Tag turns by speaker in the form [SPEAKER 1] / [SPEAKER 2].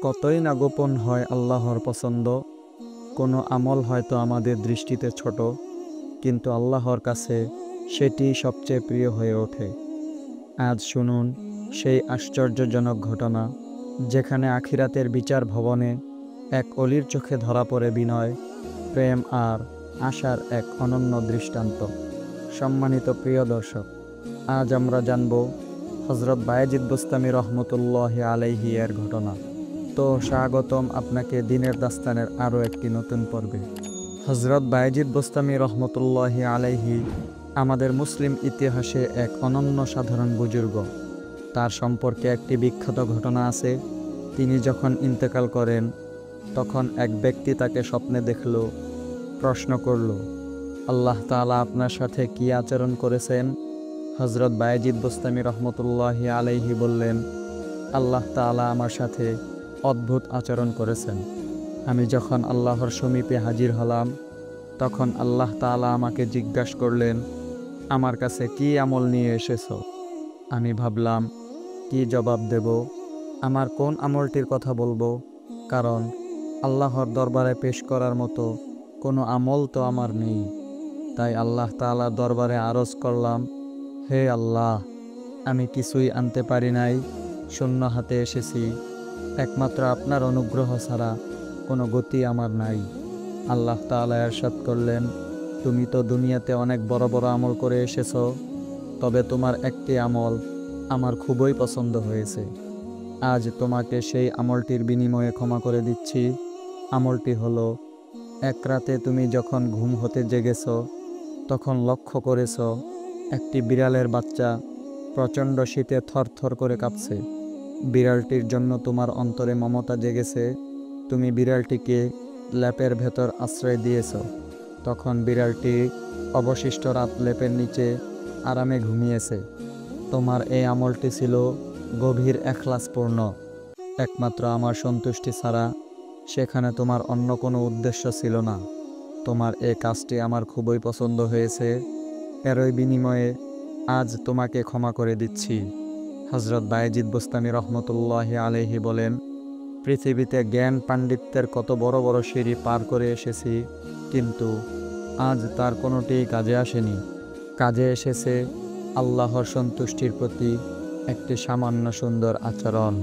[SPEAKER 1] কতই না গোপন হয় আল্লাহর পছন্দ। কোনো আমল হয়তো আমাদের দৃষ্টিতে ছোট, কিন্তু আল্লাহর কাছে সেটি সবচেয়ে প্রিয় হয়ে ওঠে। আজ শুনুন সেই আশ্চর্যজনক ঘটনা, যেখানে আখিরাতের বিচার ভবনে এক অলির চোখে ধরা পড়ে বিনয়, প্রেম আর আশার এক অনন্য দৃষ্টান্ত। সম্মানিত প্রিয় দর্শক, আজ আমরা জানব হযরত বায়েজিদ বুস্তামি রহমতুল্লাহি আলাইহি এর ঘটনা। তো স্বাগতম আপনাকে দিনের দাস্তানের আরও একটি নতুন পর্বে। হযরত বায়েজিদ বুস্তামি রহমতুল্লাহি আলাইহি আমাদের মুসলিম ইতিহাসে এক অনন্য সাধারণ বুজুর্গ। তার সম্পর্কে একটি বিখ্যাত ঘটনা আছে। তিনি যখন ইন্তেকাল করেন, তখন এক ব্যক্তি তাকে স্বপ্নে দেখল, প্রশ্ন করল, আল্লাহ তাআলা আপনার সাথে কি আচরণ করেছেন? হযরত বায়েজিদ বুস্তামি রহমতুল্লাহি আলাইহি বললেন, আল্লাহ তাআলা আমার সাথে অদ্ভুত আচরণ করেছেন। আমি যখন আল্লাহর সমীপে হাজির হলাম, তখন আল্লাহ তাআলা আমাকে জিজ্ঞাসা করলেন, আমার কাছে কি আমল নিয়ে এসেছো? আমি ভাবলাম কি জবাব দেব, আমার কোন আমলটির কথা বলবো, কারণ আল্লাহর দরবারে পেশ করার মতো কোনো আমল তো আমার নেই। তাই আল্লাহ তাআলার দরবারে আরজ করলাম, হে আল্লাহ, আমি কিছুই আনতে পারি নাই, শূন্য হাতে এসেছি। একমাত্র আপনার অনুগ্রহ ছাড়া কোনো গতি আমার নাই। আল্লাহ তাআলা ইরশাদ করলেন, তুমি তো দুনিয়াতে অনেক বড় বড় আমল করে এসেছো, তবে তোমার একটি আমল আমার খুবই পছন্দ হয়েছে। আজ তোমাকে সেই আমলটির বিনিময়ে ক্ষমা করে দিচ্ছি। আমলটি হলো, এক রাতে তুমি যখন ঘুম হতে জেগেছ, তখন লক্ষ্য করেছ একটি বিড়ালের বাচ্চা প্রচণ্ড শীতে থরথর করে কাঁপছে। বিড়ালটির জন্য তোমার অন্তরে মমতা জেগেছে। তুমি বিড়ালটিকে লেপের ভেতর আশ্রয় দিয়েছ। তখন বিড়ালটি অবশিষ্ট রাত লেপের নিচে আরামে ঘুমিয়েছে। তোমার এই আমলটি ছিল গভীর এখলাসপূর্ণ, একমাত্র আমার সন্তুষ্টি ছাড়া সেখানে তোমার অন্য কোনো উদ্দেশ্য ছিল না। তোমার এই কাজটি আমার খুবই পছন্দ হয়েছে। এরই বিনিময়ে আজ তোমাকে ক্ষমা করে দিচ্ছি। হযরত বায়েজিদ বুস্তামি রহমতুল্লাহি আলাইহি বলেন, পৃথিবীতে জ্ঞান পাণ্ডিত্যের কত বড় বড় সিঁড়ি পার করে এসেছি, কিন্তু আজ তার কোনোটিই কাজে আসেনি। কাজে এসেছে আল্লাহর সন্তুষ্টির প্রতি একটি সামান্য সুন্দর আচরণ।